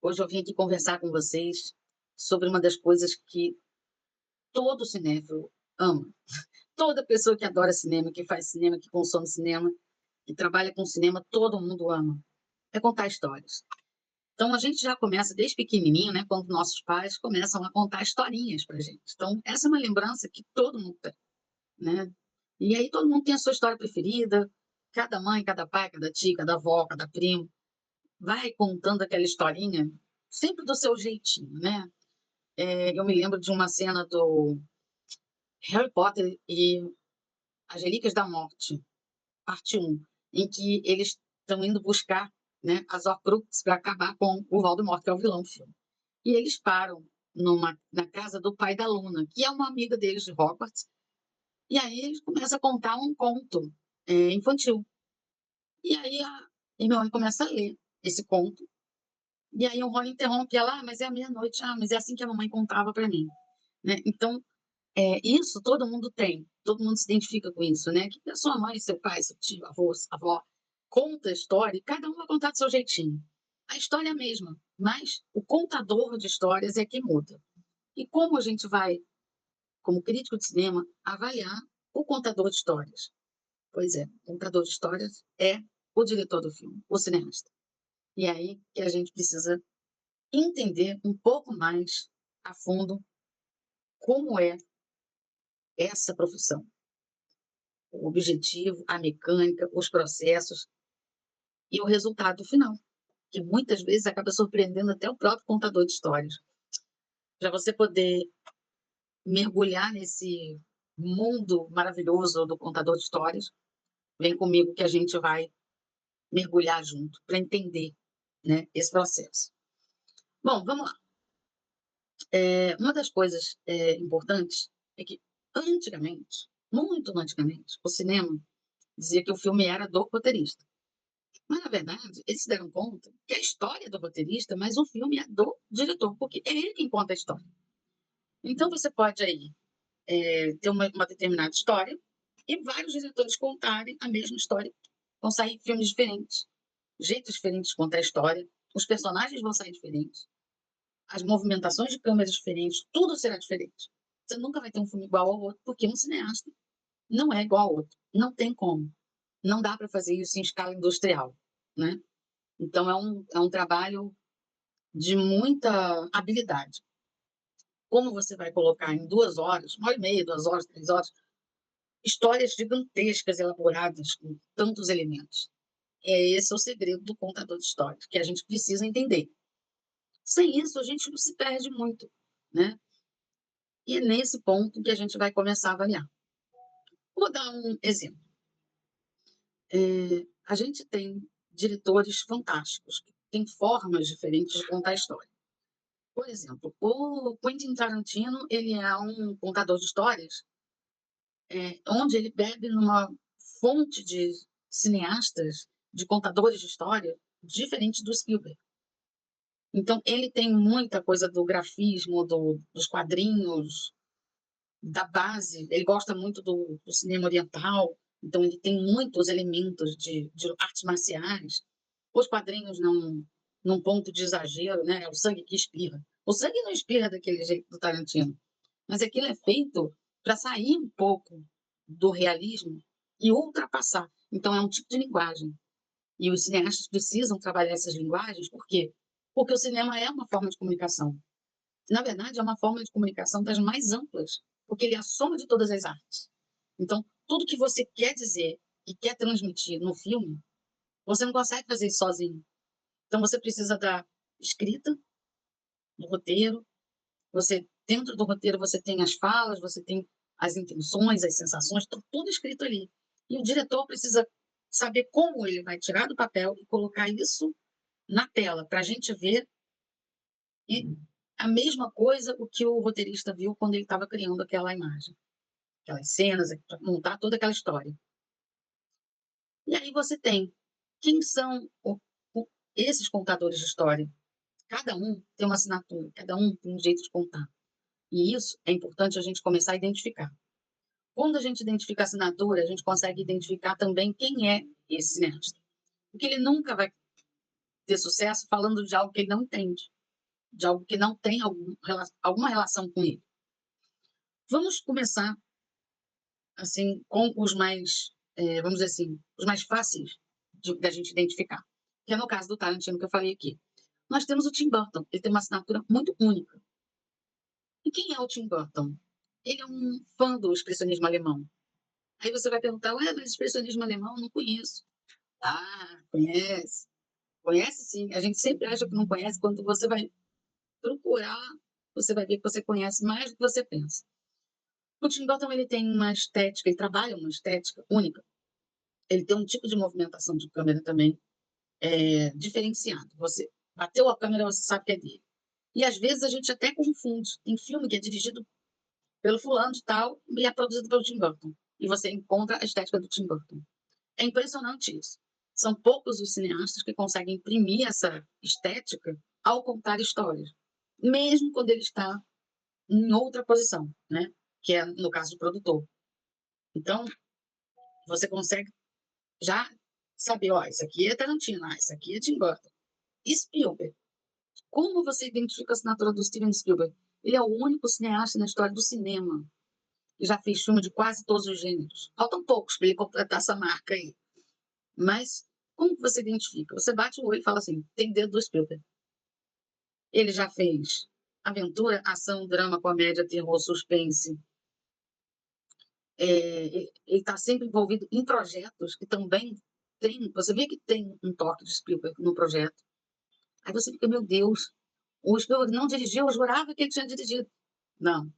Hoje eu vim aqui conversar com vocês sobre uma das coisas que todo cinéfilo ama. Toda pessoa que adora cinema, que faz cinema, que consome cinema, que trabalha com cinema, todo mundo ama. É contar histórias. Então a gente já começa desde pequenininho, né, quando nossos pais começam a contar historinhas pra gente. Então essa é uma lembrança que todo mundo tem, né. E aí todo mundo tem a sua história preferida, cada mãe, cada pai, cada tia, cada avó, cada primo, vai contando aquela historinha, sempre do seu jeitinho, né. Eu me lembro de uma cena do Harry Potter e as Relíquias da Morte, parte um, em que eles estão indo buscar, né, as Horcruxes para acabar com o Voldemort, que é o vilão do filme. E eles param na casa do pai da Luna, que é uma amiga deles de Hogwarts, e aí eles começam a contar um conto, infantil. E aí a Hermione começa a ler esse conto, e aí o Rony interrompe ela: "Ah, mas é a meia-noite. Ah, mas é assim que a mamãe contava para mim", né. Então isso todo mundo tem, todo mundo se identifica com isso, né, que a sua mãe, seu pai, seu tio, avô, avó, conta a história e cada um vai contar do seu jeitinho. A história é a mesma, mas o contador de histórias é que muda. E como a gente vai, como crítico de cinema, avaliar o contador de histórias? Pois é, o contador de histórias é o diretor do filme, o cineasta. E é aí que a gente precisa entender um pouco mais a fundo como é essa profissão. O objetivo, a mecânica, os processos e o resultado final, que muitas vezes acaba surpreendendo até o próprio contador de histórias. Para você poder mergulhar nesse mundo maravilhoso do contador de histórias, vem comigo que a gente vai mergulhar junto para entender, né, esse processo. Bom, vamos lá. Uma das coisas importantes é que antigamente, muito antigamente, o cinema dizia que o filme era do roteirista. Mas, na verdade, eles se deram conta que a história é do roteirista, mas o filme é do diretor, porque é ele quem conta a história. Então, você pode aí ter uma determinada história e vários diretores contarem a mesma história. Vão sair filmes diferentes, jeitos diferentes de contar a história, os personagens vão sair diferentes, as movimentações de câmeras diferentes, tudo será diferente. Você nunca vai ter um filme igual ao outro, porque um cineasta não é igual ao outro. Não tem como. Não dá para fazer isso em escala industrial, né? Então é um trabalho de muita habilidade. Como você vai colocar em 2 horas, 1 hora e meia, 2 horas, 3 horas, histórias gigantescas elaboradas com tantos elementos. Esse é o segredo do contador de histórias, que a gente precisa entender. Sem isso, a gente se perde muito, né. E é nesse ponto que a gente vai começar a avaliar. Vou dar um exemplo. A gente tem diretores fantásticos, que têm formas diferentes de contar a história. Por exemplo, o Quentin Tarantino, ele é um contador de histórias, onde ele bebe numa fonte de cineastas, de contadores de história, diferente do Spielberg. Então ele tem muita coisa do grafismo, dos quadrinhos, da base, ele gosta muito do cinema oriental, então ele tem muitos elementos de artes marciais. Os quadrinhos não num ponto de exagero, né, é o sangue que espirra. O sangue não espirra daquele jeito do Tarantino, mas aquilo é feito para sair um pouco do realismo e ultrapassar. Então é um tipo de linguagem. E os cineastas precisam trabalhar essas linguagens, por quê? Porque o cinema é uma forma de comunicação. Na verdade, é uma forma de comunicação das mais amplas, porque ele é a soma de todas as artes. Então, tudo que você quer dizer e quer transmitir no filme, você não consegue fazer isso sozinho. Então, você precisa da escrita, do roteiro, você dentro do roteiro você tem as falas, você tem as intenções, as sensações, tudo escrito ali. E o diretor precisa saber como ele vai tirar do papel e colocar isso na tela, para a gente ver e a mesma coisa o que o roteirista viu quando ele estava criando aquela imagem, aquelas cenas, para montar toda aquela história. E aí você tem quem são esses contadores de história. Cada um tem uma assinatura, cada um tem um jeito de contar. E isso é importante a gente começar a identificar. Quando a gente identifica a assinatura, a gente consegue identificar também quem é esse cineasta. Porque ele nunca vai ter sucesso falando de algo que ele não entende, de algo que não tem alguma relação com ele. Vamos começar, assim, com os mais, vamos dizer assim, os mais fáceis da gente identificar, que é no caso do Tarantino que eu falei aqui. Nós temos o Tim Burton, ele tem uma assinatura muito única. E quem é o Tim Burton? Ele é um fã do expressionismo alemão. Aí você vai perguntar, ué, mas expressionismo alemão eu não conheço. Ah, conhece. Conhece sim. A gente sempre acha que não conhece. Quando você vai procurar, você vai ver que você conhece mais do que você pensa. O Tim Burton, ele tem uma estética, ele trabalha uma estética única. Ele tem um tipo de movimentação de câmera também diferenciado. Você bateu a câmera, você sabe que é dele. E às vezes a gente até confunde. Tem filme que é dirigido pelo fulano de tal e é produzido pelo Tim Burton. E você encontra a estética do Tim Burton. É impressionante isso. São poucos os cineastas que conseguem imprimir essa estética ao contar histórias, mesmo quando ele está em outra posição, né? Que é no caso do produtor. Então, você consegue já saber, ó, isso aqui é Tarantino, isso aqui é Tim Burton. Spielberg. Como você identifica a assinatura do Steven Spielberg? Ele é o único cineasta na história do cinema que já fez filme de quase todos os gêneros. Faltam poucos para ele completar essa marca aí. Mas como que você identifica? Você bate o olho e fala assim, tem dedo do Spielberg. Ele já fez aventura, ação, drama, comédia, terror, suspense. Ele está sempre envolvido em projetos que também tem... Você vê que tem um toque de Spielberg no projeto. Aí você fica, meu Deus, o Spielberg não dirigiu, eu jurava que ele tinha dirigido. Não.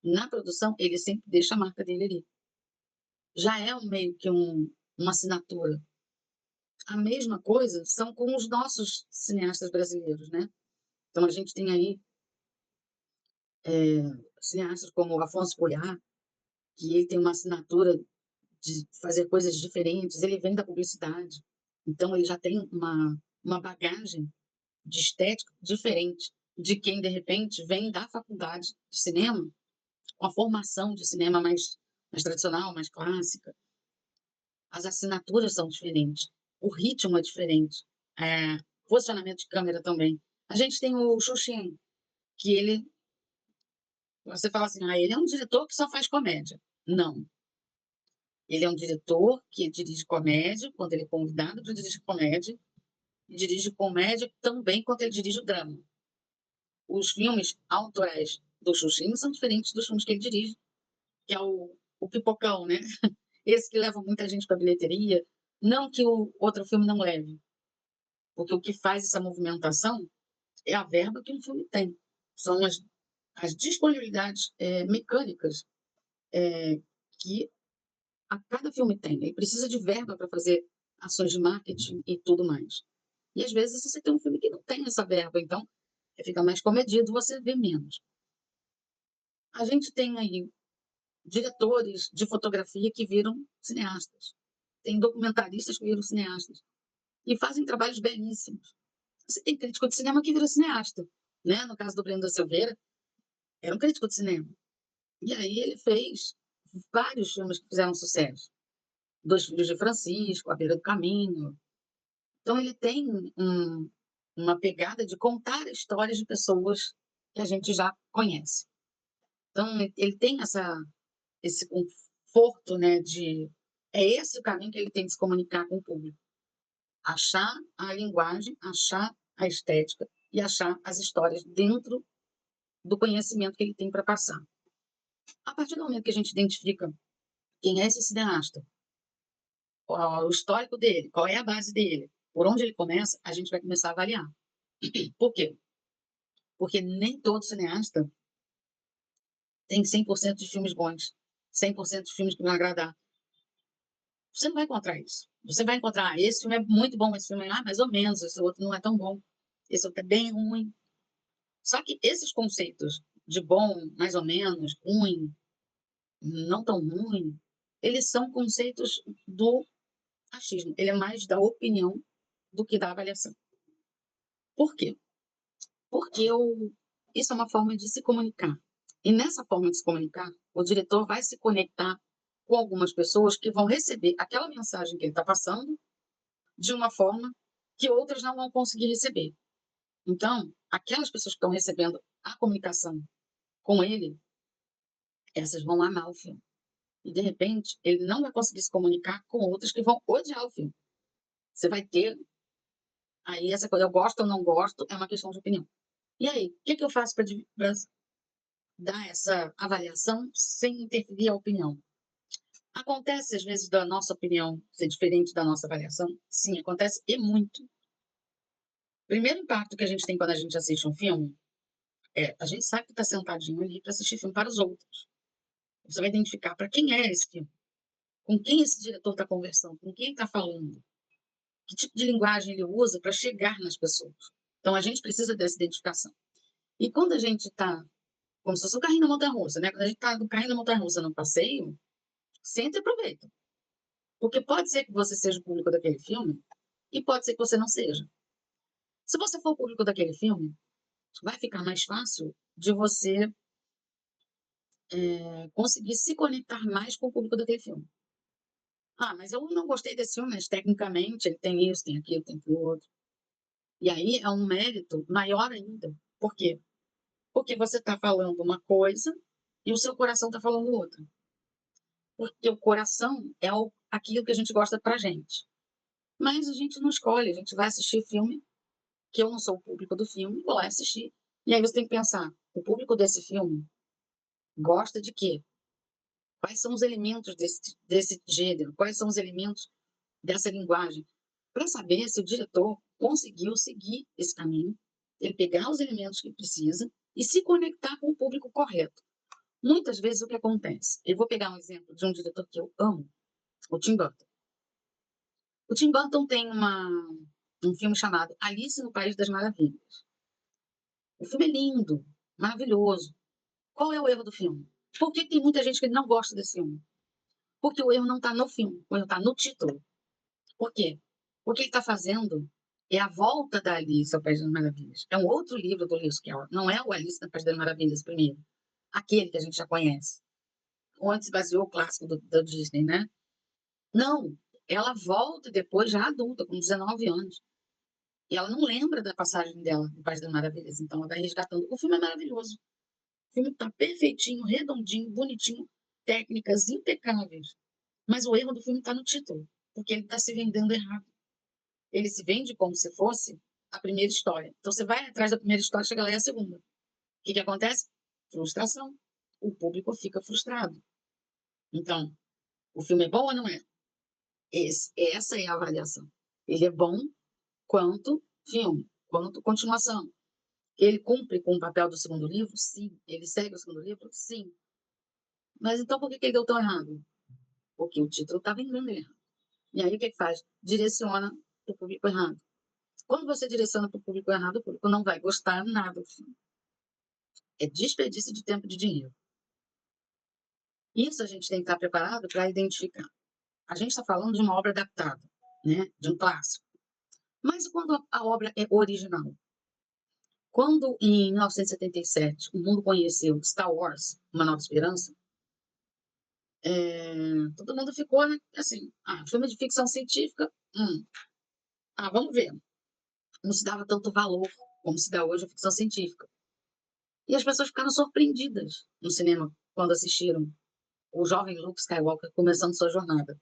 Na produção, ele sempre deixa a marca dele ali. Já é meio que uma assinatura. A mesma coisa são com os nossos cineastas brasileiros, né? Então, a gente tem aí cineastas como Afonso Cuiá, que ele tem uma assinatura de fazer coisas diferentes, ele vem da publicidade, então ele já tem uma bagagem de estética diferente de quem, de repente, vem da faculdade de cinema, com a formação de cinema mais tradicional, mais clássica. As assinaturas são diferentes, o ritmo é diferente, posicionamento de câmera também. A gente tem o Xuxin, que ele... Você fala assim, ele é um diretor que só faz comédia. Não. Ele é um diretor que dirige comédia, quando ele é convidado para dirigir comédia, e dirige comédia também quando ele dirige o drama. Os filmes autorais do Xuxinho são diferentes dos filmes que ele dirige, que é o Pipocão, né? Esse que leva muita gente para a bilheteria. Não que o outro filme não leve, porque o que faz essa movimentação é a verba que um filme tem. São as disponibilidades mecânicas que a cada filme tem. Ele precisa de verba para fazer ações de marketing e tudo mais. E às vezes você tem um filme que não tem essa verba, então fica mais comedido, você vê menos. A gente tem aí diretores de fotografia que viram cineastas. Tem documentaristas que viram cineastas. E fazem trabalhos belíssimos. Você tem crítico de cinema que vira cineasta. Né? No caso do Breno da Silveira, era um crítico de cinema. E aí ele fez vários filmes que fizeram sucesso. Dois Filhos de Francisco, A Beira do Caminho. Então, ele tem uma pegada de contar histórias de pessoas que a gente já conhece. Então, ele tem esse conforto, né, de... É esse o caminho que ele tem de se comunicar com o público. Achar a linguagem, achar a estética e achar as histórias dentro do conhecimento que ele tem para passar. A partir do momento que a gente identifica quem é esse cineasta, qual é o histórico dele, qual é a base dele, por onde ele começa, a gente vai começar a avaliar. Por quê? Porque nem todo cineasta tem 100% de filmes bons, 100% de filmes que vão agradar. Você não vai encontrar isso. Você vai encontrar, esse filme é muito bom, esse filme é mais ou menos, esse outro não é tão bom, esse outro é bem ruim. Só que esses conceitos de bom, mais ou menos, ruim, não tão ruim, eles são conceitos do achismo. Ele é mais da opinião do que da avaliação. Por quê? Porque isso é uma forma de se comunicar. E nessa forma de se comunicar, o diretor vai se conectar com algumas pessoas que vão receber aquela mensagem que ele está passando de uma forma que outras não vão conseguir receber. Então, aquelas pessoas que estão recebendo a comunicação com ele, essas vão amar o filme. E, de repente, ele não vai conseguir se comunicar com outras que vão odiar o filme. Você vai ter aí essa coisa, eu gosto ou não gosto, é uma questão de opinião. E aí, o que eu faço para dar essa avaliação sem interferir a opinião? Acontece, às vezes, da nossa opinião ser diferente da nossa avaliação? Sim, acontece e muito. O primeiro impacto que a gente tem quando a gente assiste um filme é, a gente sabe que está sentadinho ali para assistir filme para os outros. Você vai identificar para quem é esse filme, com quem esse diretor está conversando, com quem está falando, que tipo de linguagem ele usa para chegar nas pessoas. Então, a gente precisa dessa identificação. E quando a gente está, como se fosse um carrinho da montanha-russa, né? Quando a gente está no carrinho da montanha-russa no passeio, senta e aproveita. Porque pode ser que você seja o público daquele filme e pode ser que você não seja. Se você for o público daquele filme, vai ficar mais fácil de você conseguir se conectar mais com o público daquele filme. Ah, mas eu não gostei desse filme, mas tecnicamente ele tem isso, tem aquilo, tem aquilo outro. E aí é um mérito maior ainda. Por quê? Porque você está falando uma coisa e o seu coração está falando outra. Porque o coração é aquilo que a gente gosta pra gente. Mas a gente não escolhe, a gente vai assistir filme, que eu não sou o público do filme, vou lá assistir. E aí você tem que pensar, o público desse filme gosta de quê? Quais são os elementos desse gênero? Quais são os elementos dessa linguagem? Para saber se o diretor conseguiu seguir esse caminho, ele pegar os elementos que precisa e se conectar com o público correto. Muitas vezes o que acontece? Eu vou pegar um exemplo de um diretor que eu amo, o Tim Burton. O Tim Burton tem um filme chamado Alice no País das Maravilhas. O filme é lindo, maravilhoso. Qual é o erro do filme? Por que tem muita gente que não gosta desse filme? Porque o erro não está no filme, o erro está no título. Por quê? O que ele está fazendo é a volta da Alice ao País das Maravilhas. É um outro livro do Lewis Carroll. Não é o Alice no País das Maravilhas primeiro. Aquele que a gente já conhece. Onde se baseou o clássico da Disney, né? Não. Ela volta depois, já adulta, com 19 anos. E ela não lembra da passagem dela no País das Maravilhas. Então ela vai resgatando. O filme é maravilhoso. O filme está perfeitinho, redondinho, bonitinho, técnicas impecáveis. Mas o erro do filme está no título, porque ele está se vendendo errado. Ele se vende como se fosse a primeira história. Então você vai atrás da primeira história, chega lá e é a segunda. O que acontece? Frustração. O público fica frustrado. Então, o filme é bom ou não é? Essa é a avaliação. Ele é bom quanto filme, quanto continuação. Ele cumpre com o papel do segundo livro? Sim. Ele segue o segundo livro? Sim. Mas então por que ele deu tão errado? Porque o título está vendendo errado. E aí o que faz? Direciona para o público errado. Quando você direciona para o público errado, o público não vai gostar nada do filme. É desperdício de tempo e de dinheiro. Isso a gente tem que estar preparado para identificar. A gente está falando de uma obra adaptada, né? De um clássico. Mas quando a obra é original? Quando, em 1977, o mundo conheceu Star Wars, Uma Nova Esperança, todo mundo ficou, né, assim, filme de ficção científica, vamos ver. Não se dava tanto valor como se dá hoje a ficção científica. E as pessoas ficaram surpreendidas no cinema quando assistiram o jovem Luke Skywalker começando sua jornada.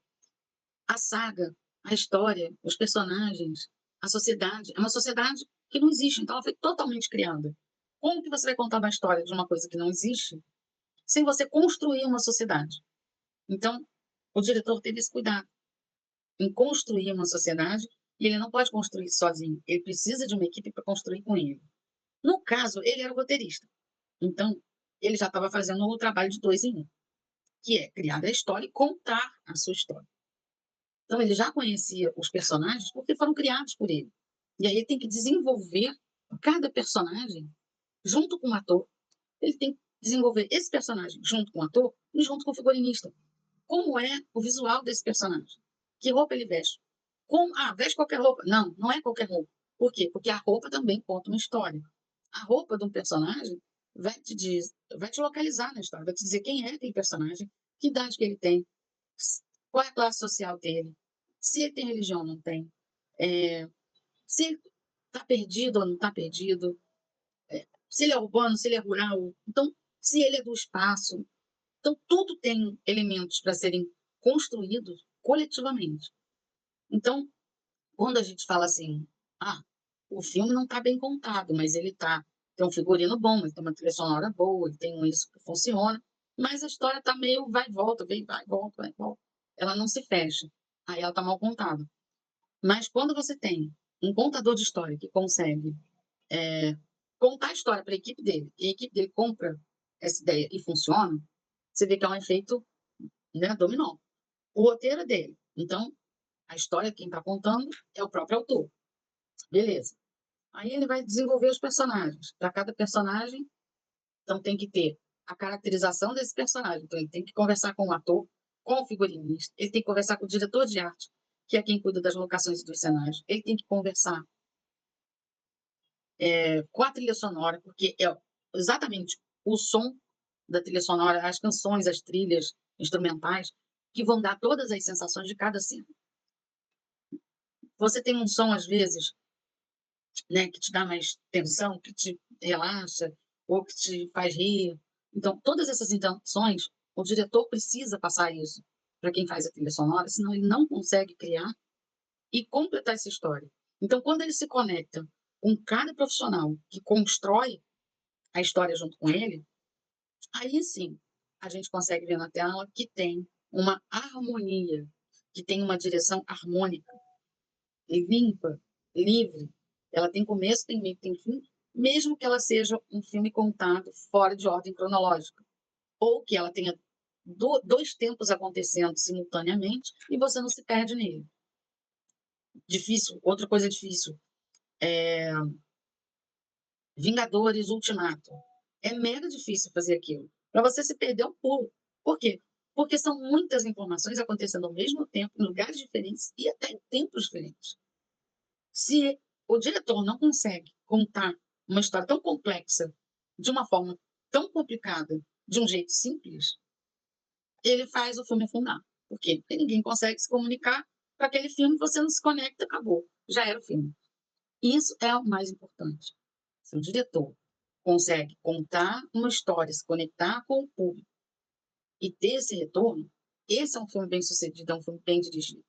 A saga, a história, os personagens, a sociedade, é uma sociedade que não existe, então ela foi totalmente criada. Como que você vai contar uma história de uma coisa que não existe sem você construir uma sociedade? Então, o diretor teve esse cuidado em construir uma sociedade e ele não pode construir sozinho, ele precisa de uma equipe para construir com ele. No caso, ele era o roteirista, então ele já estava fazendo o trabalho de dois em um, que é criar a história e contar a sua história. Então, ele já conhecia os personagens porque foram criados por ele. E aí ele tem que desenvolver cada personagem junto com o ator. Ele tem que desenvolver esse personagem junto com o ator e junto com o figurinista. Como é o visual desse personagem? Que roupa ele veste? Veste qualquer roupa. Não, não é qualquer roupa. Por quê? Porque a roupa também conta uma história. A roupa de um personagem vai te localizar na história, vai te dizer quem é aquele personagem, que idade que ele tem, qual é a classe social dele, se ele tem religião ou não tem, Se ele está perdido ou não está perdido, se ele é urbano, se ele é rural, então, se ele é do espaço. Então, tudo tem elementos para serem construídos coletivamente. Então, quando a gente fala assim, ah, o filme não está bem contado, mas ele tem um figurino bom, ele tem uma trilha sonora boa, ele tem isso que funciona, mas a história está meio vai e volta, vem, vai e volta, vai e volta. Ela não se fecha. Aí ela está mal contada. Mas quando você tem um contador de história que consegue contar a história para a equipe dele, e a equipe dele compra essa ideia e funciona, você vê que é um efeito, né, dominó. O roteiro é dele. Então, a história, quem está contando é o próprio autor. Beleza. Aí ele vai desenvolver os personagens. Para cada personagem, então tem que ter a caracterização desse personagem. Então, ele tem que conversar com o ator, com o figurinista, ele tem que conversar com o diretor de arte, que é quem cuida das locações e dos cenários. Ele tem que conversar com a trilha sonora, porque é exatamente o som da trilha sonora, as canções, as trilhas instrumentais, que vão dar todas as sensações de cada cena. Você tem um som, às vezes, né, que te dá mais tensão, que te relaxa, ou que te faz rir. Então, todas essas intenções, o diretor precisa passar isso para quem faz a trilha sonora, senão ele não consegue criar e completar essa história. Então, quando ele se conecta com cada profissional que constrói a história junto com ele, aí sim a gente consegue ver na tela que tem uma harmonia, que tem uma direção harmônica, limpa, livre. Ela tem começo, tem meio, tem fim, mesmo que ela seja um filme contado fora de ordem cronológica, ou que ela tenha dois tempos acontecendo simultaneamente e você não se perde nele. Difícil, outra coisa difícil, Vingadores Ultimato. É mega difícil fazer aquilo. Para você se perder um pulo. Por quê? Porque são muitas informações acontecendo ao mesmo tempo, em lugares diferentes e até em tempos diferentes. Se o diretor não consegue contar uma história tão complexa de uma forma tão complicada, de um jeito simples, ele faz o filme afundar. Por quê? Porque ninguém consegue se comunicar com aquele filme, você não se conecta, acabou. Já era o filme. Isso é o mais importante. Se o diretor consegue contar uma história, se conectar com o público e ter esse retorno, esse é um filme bem sucedido, é um filme bem dirigido.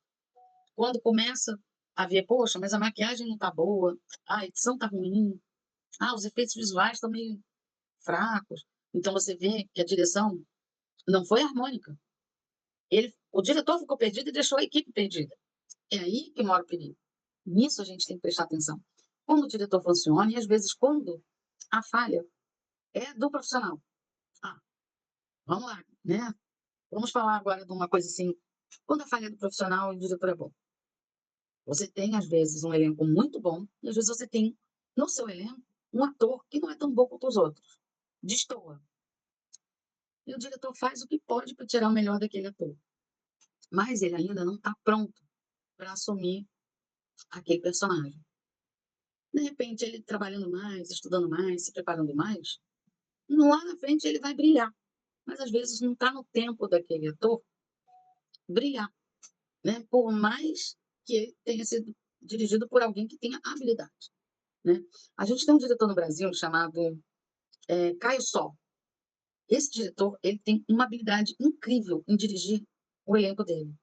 Quando começa a ver, poxa, mas a maquiagem não tá boa, a edição tá ruim, os efeitos visuais estão meio fracos. Então você vê que a direção não foi harmônica. O diretor ficou perdido e deixou a equipe perdida. É aí que mora o perigo. Nisso a gente tem que prestar atenção. Quando o diretor funciona, e às vezes quando a falha é do profissional. Ah, vamos lá, né? Vamos falar agora de uma coisa assim. Quando a falha é do profissional e o diretor é bom. Você tem, às vezes, um elenco muito bom, e às vezes você tem, no seu elenco, um ator que não é tão bom quanto os outros. Destoa. E o diretor faz o que pode para tirar o melhor daquele ator. Mas ele ainda não está pronto para assumir aquele personagem. De repente, ele trabalhando mais, estudando mais, se preparando mais, lá na frente ele vai brilhar. Mas às vezes não está no tempo daquele ator brilhar, né? Por mais que ele tenha sido dirigido por alguém que tenha habilidade, né? A gente tem um diretor no Brasil chamado Caio Sol. Esse diretor, ele tem uma habilidade incrível em dirigir o elenco dele.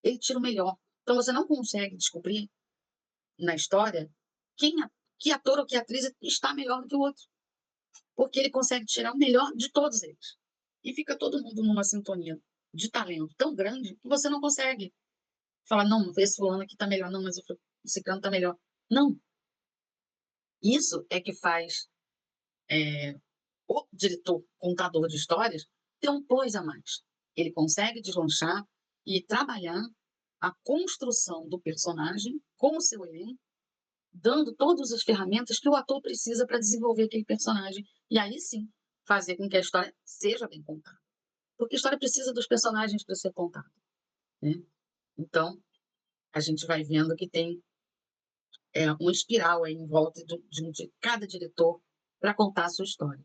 Ele tira o melhor. Então você não consegue descobrir na história que ator ou que atriz está melhor do que o outro, porque ele consegue tirar o melhor de todos eles. E fica todo mundo numa sintonia de talento tão grande que você não consegue falar, não, esse fulano aqui está melhor, não, mas o ciclano está melhor. Não. Isso é que faz o diretor, contador de histórias, ter um plus a mais. Ele consegue deslanchar e trabalhar a construção do personagem com o seu elenco, dando todas as ferramentas que o ator precisa para desenvolver aquele personagem. E aí sim, fazer com que a história seja bem contada. Porque a história precisa dos personagens para ser contada, né? Então, a gente vai vendo que tem uma espiral aí em volta de cada diretor para contar a sua história.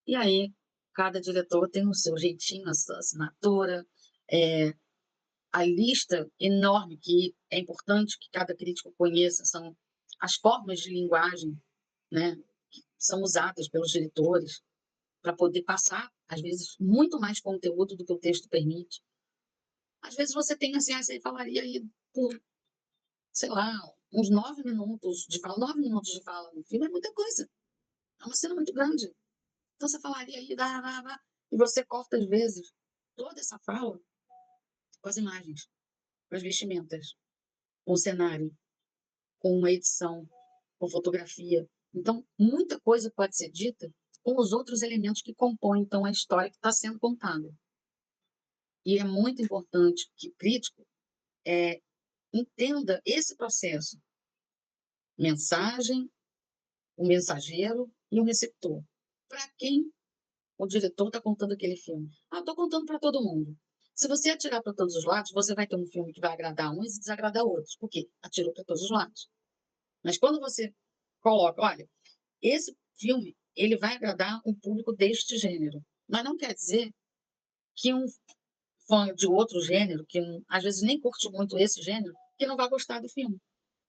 E aí, cada diretor tem o seu jeitinho, a sua assinatura, a lista enorme que é importante que cada crítico conheça são as formas de linguagem, né, que são usadas pelos diretores para poder passar, às vezes, muito mais conteúdo do que o texto permite. Às vezes você tem assim, você falaria aí por, sei lá, uns 9 minutos de fala. 9 minutos de fala no filme é muita coisa. É uma cena muito grande. Então você falaria aí, e você corta, às vezes, toda essa fala com as imagens, com as vestimentas, com o cenário, com uma edição, com fotografia. Então, muita coisa pode ser dita com os outros elementos que compõem, então, a história que está sendo contada. E é muito importante que o crítico entenda esse processo. Mensagem, o mensageiro e o receptor. Para quem o diretor está contando aquele filme? Estou contando para todo mundo. Se você atirar para todos os lados, você vai ter um filme que vai agradar uns e desagradar outros. Por quê? Atirou para todos os lados. Mas quando você coloca, olha, esse filme ele vai agradar um público deste gênero, mas não quer dizer que um fã de outro gênero, que às vezes nem curte muito esse gênero, que não vai gostar do filme.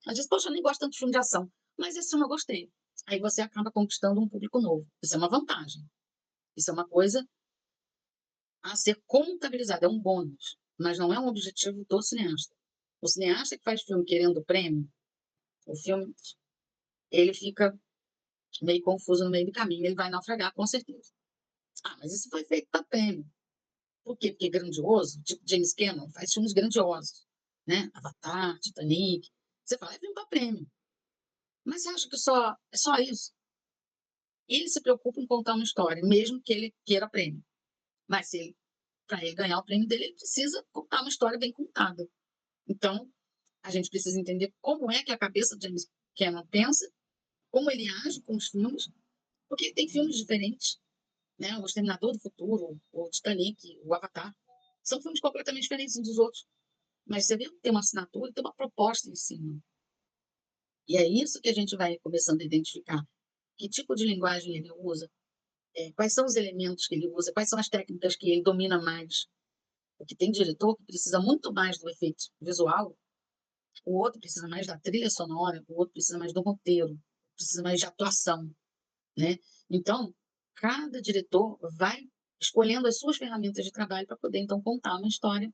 Às vezes, poxa, eu nem gosto tanto de filme de ação, mas esse filme eu gostei. Aí você acaba conquistando um público novo. Isso é uma vantagem. Isso é uma coisa a ser contabilizada, é um bônus, mas não é um objetivo do cineasta. O cineasta que faz filme querendo prêmio, o filme ele fica meio confuso no meio do caminho, ele vai naufragar com certeza. Mas isso foi feito para prêmio. Por quê? Porque é grandioso, tipo James Cameron faz filmes grandiosos, né? Avatar, Titanic. Você fala, é filme para prêmio. Mas você acha que é só isso? Ele se preocupa em contar uma história, mesmo que ele queira prêmio. Mas para ele ganhar o prêmio dele, ele precisa contar uma história bem contada. Então, a gente precisa entender como é que a cabeça de James Cameron pensa, como ele age com os filmes, porque tem filmes diferentes, né? O Exterminador do Futuro, o Titanic, o Avatar, são filmes completamente diferentes uns dos outros. Mas você vê que tem uma assinatura, tem uma proposta em cima. E é isso que a gente vai começando a identificar. Que tipo de linguagem ele usa, quais são os elementos que ele usa, quais são as técnicas que ele domina mais. Porque tem diretor que precisa muito mais do efeito visual, o outro precisa mais da trilha sonora, o outro precisa mais do roteiro, precisa mais de atuação, né? Então, cada diretor vai escolhendo as suas ferramentas de trabalho para poder, então, contar uma história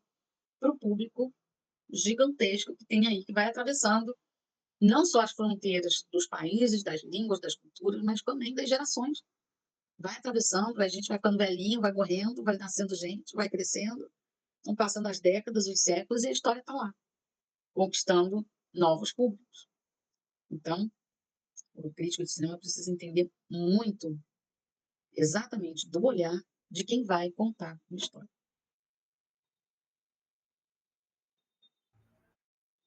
para o público gigantesco que tem aí, que vai atravessando não só as fronteiras dos países, das línguas, das culturas, mas também das gerações. Vai atravessando, a gente vai ficando velhinho, vai morrendo, vai nascendo gente, vai crescendo, vão passando as décadas, os séculos, e a história está lá, conquistando novos públicos. Então, o crítico de cinema precisa entender muito, exatamente, do olhar de quem vai contar a história.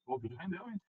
O vídeo rendeu, hein?